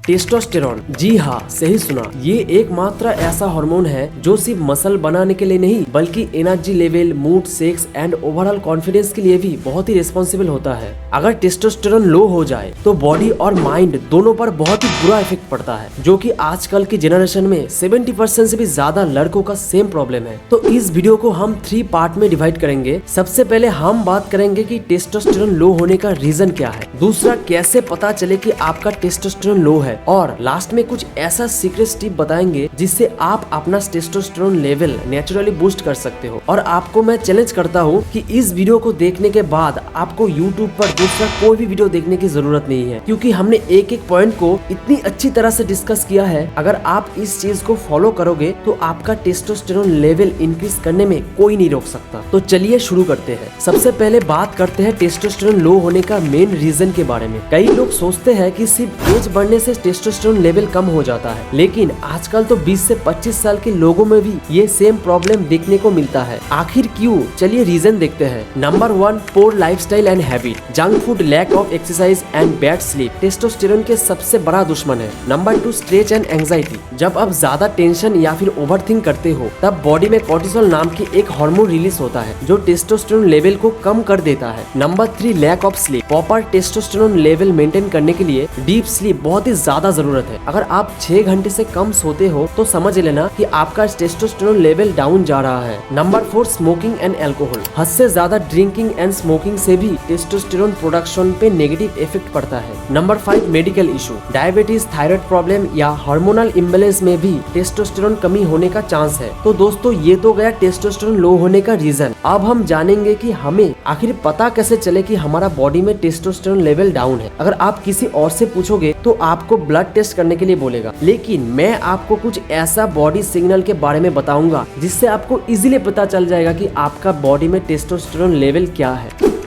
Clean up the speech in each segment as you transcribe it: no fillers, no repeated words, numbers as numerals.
Testosterone, जी हाँ सही सुना, ये एकमात्र ऐसा हार्मोन है जो सिर्फ मसल बनाने के लिए नहीं बल्कि energy level, mood, sex and overall confidence के लिए भी बहुत ही रिस्पॉन्सिबल होता है। अगर टेस्टोस्टेरोन लो हो जाए तो बॉडी और माइंड दोनों पर बहुत ही बुरा इफेक्ट पड़ता है, जो कि आजकल की जनरेशन में 70% से भी ज्यादा लड़कों का सेम प्रॉब्लम है। तो इस वीडियो को हम 3 पार्ट में डिवाइड करेंगे। सबसे पहले हम बात करेंगे कि टेस्टोस्टेरोन लो होने का रीजन क्या है, दूसरा कैसे पता चले कि आपका टेस्टोस्टेरोन लो है, और लास्ट में कुछ ऐसा सीक्रेट टिप बताएंगे जिससे आप अपना टेस्टोस्टेरोन लेवल नेचुरली बूस्ट कर सकते हो। और आपको मैं चैलेंज करता हूँ कि इस वीडियो को देखने के बाद आपको यूट्यूब पर दूसरा कोई भी वीडियो देखने की जरूरत नहीं है, क्योंकि हमने एक एक पॉइंट को इतनी अच्छी तरह से डिस्कस किया है। अगर आप इस चीज को फॉलो करोगे तो आपका टेस्टोस्टेरोन लेवल इंक्रीज करने में कोई नहीं रोक सकता। तो चलिए शुरू करते हैं। सबसे पहले बात करते हैं टेस्टोस्टेरोन लो होने का मेन रीजन के बारे में। कई लोग सोचते हैं कि सिर्फ एज बढ़ने से टेस्टोस्टेरोन लेवल कम हो जाता है, लेकिन आजकल तो 20 से 25 साल के लोगों में भी ये सेम प्रॉब्लम देखने को मिलता है। आखिर क्यों? चलिए रीजन देखते हैं। Number 1, poor lifestyle and habit. Junk food, lack of exercise and bad sleep testosterone के सबसे बड़ा दुश्मन है। Number 2, stress and anxiety. जब आप ज्यादा टेंशन या फिर ओवरथिंक करते हो तब बॉडी में कोर्टिसोल नाम की एक हार्मोन रिलीज होता है जो टेस्टोस्टेरोन लेवल को कम कर देता है। Number 3, lack of sleep. Proper testosterone level maintain करने के लिए डीप स्लीप बहुत ही ज्यादा जरूरत है। अगर आप 6 घंटे से कम सोते हो तो समझ लेना कि आपका टेस्टोस्टेरोन लेवल डाउन जा रहा है। Number 4, smoking and alcohol. हद से ज्यादा ड्रिंकिंग एंड स्मोकिंग से भी टेस्टोस्टेरोन प्रोडक्शन पे नेगेटिव इफेक्ट पड़ता है। Number 5, medical issue. Diabetes, thyroid problem या हार्मोनल इम्बैलेंस में भी टेस्टोस्टेरोन कमी होने का चांस है। तो दोस्तों ये तो गया टेस्टोस्टेरोन लो होने का रीजन। अब हम जानेंगे कि हमें आखिर पता कैसे चले कि हमारा बॉडी में टेस्टोस्टेरोन लेवल डाउन है। अगर आप किसी और से पूछोगे तो आपको ब्लड टेस्ट करने के लिए बोलेगा, लेकिन मैं आपको कुछ ऐसा बॉडी सिग्नल के बारे में बताऊंगा जिससे आपको इजीली पता चल जाएगा कि आपका बॉडी में टेस्टोस्टेरोन लेवल क्या है।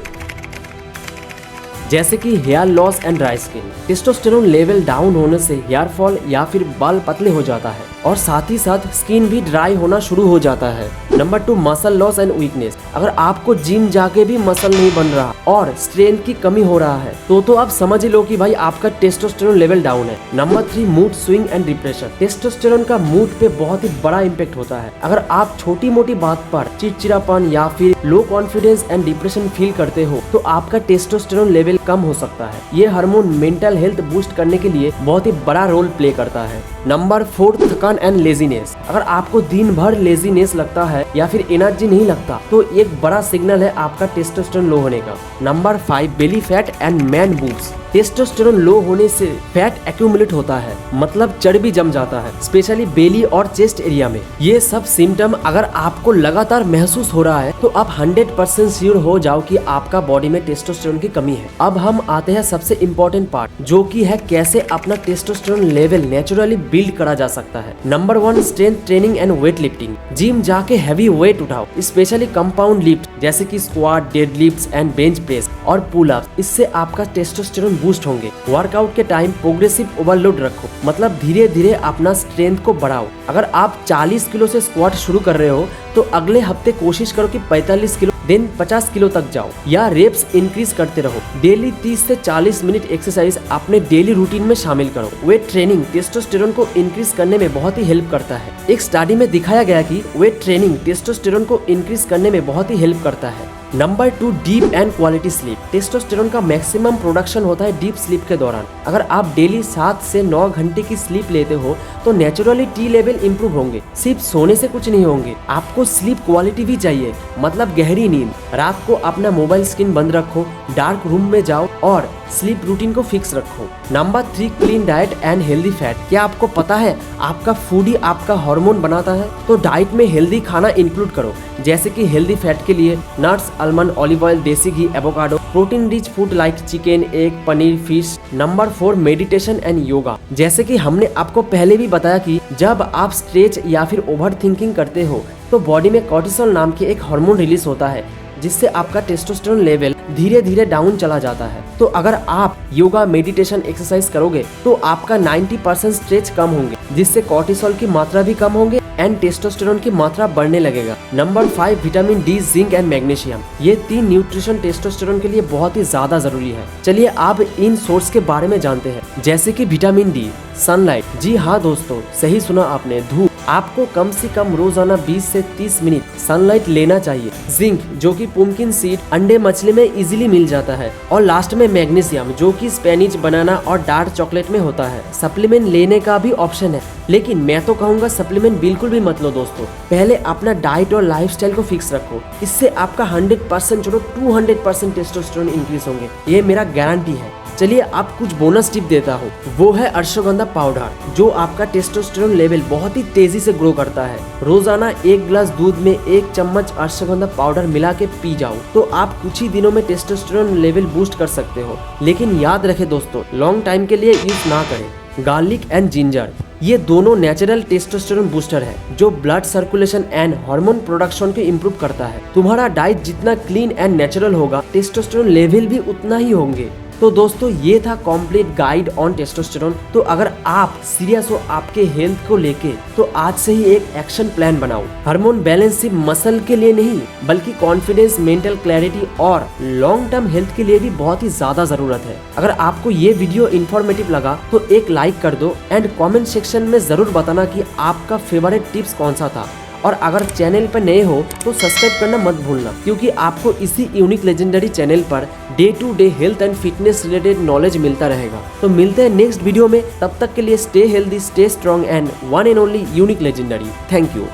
जैसे कि hair loss and dry skin. Testosterone level down होने से हेयर फॉल या फिर बाल पतले हो जाता है और साथ ही साथ स्किन भी ड्राई होना शुरू हो जाता है। Number 2, muscle loss and weakness. अगर आपको जिम जाके भी मसल नहीं बन रहा और स्ट्रेंथ की कमी हो रहा है तो आप समझ लो कि भाई आपका टेस्टोस्टेरोन लेवल डाउन है। Number 3, mood swing and depression. Testosterone का मूड पे बहुत ही बड़ा इम्पैक्ट होता है। अगर आप छोटी मोटी बात पर चिड़चिड़ापन या फिर low confidence and depression feel करते हो तो आपका टेस्टोस्टेरोन लेवल कम हो सकता है। ये हार्मोन मेंटल हेल्थ बूस्ट करने के लिए बहुत ही बड़ा रोल प्ले करता है। नंबर 4, थकान एंड लेजीनेस। अगर आपको दिन भर लेजीनेस लगता है या फिर एनर्जी नहीं लगता तो एक बड़ा सिग्नल है आपका टेस्टोस्टेरोन लो होने का। Number 5, belly fat and man boobs. Testosterone low होने से फैट एक्यूमुलेट होता है, मतलब चर्बी जम जाता है, स्पेशली बेली और चेस्ट एरिया में। ये सब सिम्टम अगर आपको लगातार महसूस हो रहा है तो आप 100% श्योर हो जाओ कि आपका बॉडी में टेस्टोस्टेरोन की कमी है। अब हम आते हैं सबसे इम्पोर्टेंट पार्ट, जो कि है कैसे अपना टेस्टोस्टेरोन लेवल नेचुरली बिल्ड करा जा सकता है। Number 1, strength training and weight lifting. Gym जाके हैवी वेट उठाओ, स्पेशली कंपाउंड लिफ्ट जैसे कि squat, deadlifts and bench press और पुल अप्स। इससे आपका टेस्टोस्टेरोन बूस्ट होंगे। वर्कआउट के टाइम प्रोग्रेसिव ओवरलोड रखो, मतलब धीरे धीरे अपना स्ट्रेंथ को बढ़ाओ। अगर आप 40 किलो से स्क्वाट शुरू कर रहे हो तो अगले हफ्ते कोशिश करो कि 45 किलो, देन 50 किलो तक जाओ, या रेप्स इंक्रीज करते रहो। डेली 30 से 40 मिनट एक्सरसाइज अपने डेली रूटीन में शामिल करो। वेट ट्रेनिंग टेस्टोस्टेरोन को इंक्रीज करने में बहुत ही हेल्प करता है। एक स्टडी में दिखाया गया कि वेट ट्रेनिंग टेस्टोस्टेरोन को इंक्रीज करने में बहुत ही हेल्प करता है। Number 2, deep and quality sleep. Testosterone का मैक्सिमम प्रोडक्शन होता है डीप स्लीप के दौरान। अगर आप डेली 7 से 9 घंटे की स्लीप लेते हो तो नेचुरली टी लेवल इंप्रूव होंगे। सिर्फ सोने से कुछ नहीं होंगे, आपको स्लीप क्वालिटी भी चाहिए, मतलब गहरी नींद। रात को अपना मोबाइल स्क्रीन बंद रखो, डार्क रूम में जाओ और स्लीप रूटीन को फिक्स रखो। Number 3, clean diet and healthy fat. क्या आपको पता है आपका फूड ही आपका हार्मोन बनाता है? तो डाइट में हेल्दी खाना इंक्लूड करो, जैसे कि हेल्दी फैट के लिए nuts, almond, olive oil, desi ghee, avocado. Protein rich food like chicken, egg, paneer, fish. Number 4, meditation and yoga. जैसे कि हमने आपको पहले भी बताया कि जब आप स्ट्रेच या फिर ओवर थिंकिंग करते हो तो बॉडी में कोर्टिसोल नाम के एक हार्मोन रिलीज होता है जिससे आपका टेस्टोस्टेरोन लेवल धीरे धीरे डाउन चला जाता है। तो अगर आप योगा, मेडिटेशन, एक्सरसाइज करोगे तो आपका 90% स्ट्रेच कम होंगे, जिससे कॉर्टिसोल की मात्रा भी कम होंगे एंड टेस्टोस्टेरोन की मात्रा बढ़ने लगेगा। Number 5, vitamin D, zinc and magnesium. ये 3 न्यूट्रिशन टेस्टोस्टेरोन के लिए बहुत ही ज्यादा जरूरी है। चलिए आप इन सोर्स के बारे में जानते हैं। जैसे कि विटामिन डी, सनलाइट। जी हाँ दोस्तों, सही सुना आपने, धूप। आपको कम से कम रोजाना 20 से 30 मिनट सनलाइट लेना चाहिए। जिंक, जो कि पुम्पकिन सीड, अंडे, मछली में इजीली मिल जाता है। और लास्ट में मैग्नीशियम, जो कि स्पेनिश, बनाना और डार्क चॉकलेट में होता है। सप्लीमेंट लेने का भी ऑप्शन है, लेकिन मैं तो कहूँगा सप्लीमेंट बिल्कुल भी मत लो दोस्तों। पहले अपना डाइट और लाइफस्टाइल को फिक्स रखो, इससे आपका 100% छोड़ो 200% टेस्टोस्टेरोन इंक्रीज होंगे, ये मेरा गारंटी है। चलिए आप कुछ बोनस टिप देता हूँ, वो है अश्वगंधा पाउडर, जो आपका टेस्टोस्टेरोन लेवल बहुत ही तेजी से ग्रो करता है। रोजाना 1 गिलास दूध में 1 चम्मच अश्वगंधा पाउडर मिला के पी जाओ तो आप कुछ ही दिनों में टेस्टोस्टेरोन लेवल बूस्ट कर सकते हो। लेकिन याद रखे दोस्तों, लॉन्ग टाइम के लिए यूज ना करें। गार्लिक एंड जिंजर, ये दोनों नेचुरल टेस्टोस्टेरोन बूस्टर है, जो blood circulation and hormone production को इम्प्रूव करता है। तुम्हारा डाइट जितना क्लीन एंड नेचुरल होगा, टेस्टोस्टेरोन लेवल भी उतना ही होंगे। तो दोस्तों ये था कंप्लीट गाइड ऑन टेस्टोस्टेरोन। तो अगर आप सीरियस हो आपके हेल्थ को लेके, तो आज से ही एक एक्शन प्लान बनाओ। हार्मोन बैलेंस सिर्फ मसल के लिए नहीं, बल्कि कॉन्फिडेंस, मेंटल क्लैरिटी और लॉन्ग टर्म हेल्थ के लिए भी बहुत ही ज्यादा जरूरत है। अगर आपको ये वीडियो इन्फॉर्मेटिव लगा तो एक लाइक कर दो एंड कमेंट सेक्शन में जरूर बताना कि आपका फेवरेट टिप्स कौन सा था। और अगर चैनल पर नए हो तो सब्सक्राइब करना मत भूलना, क्योंकि आपको इसी यूनिक लेजेंडरी चैनल पर day to day health and fitness related knowledge मिलता रहेगा। तो मिलते हैं नेक्स्ट वीडियो में, तब तक के लिए stay healthy, stay strong and one and only unique legendary. Thank you.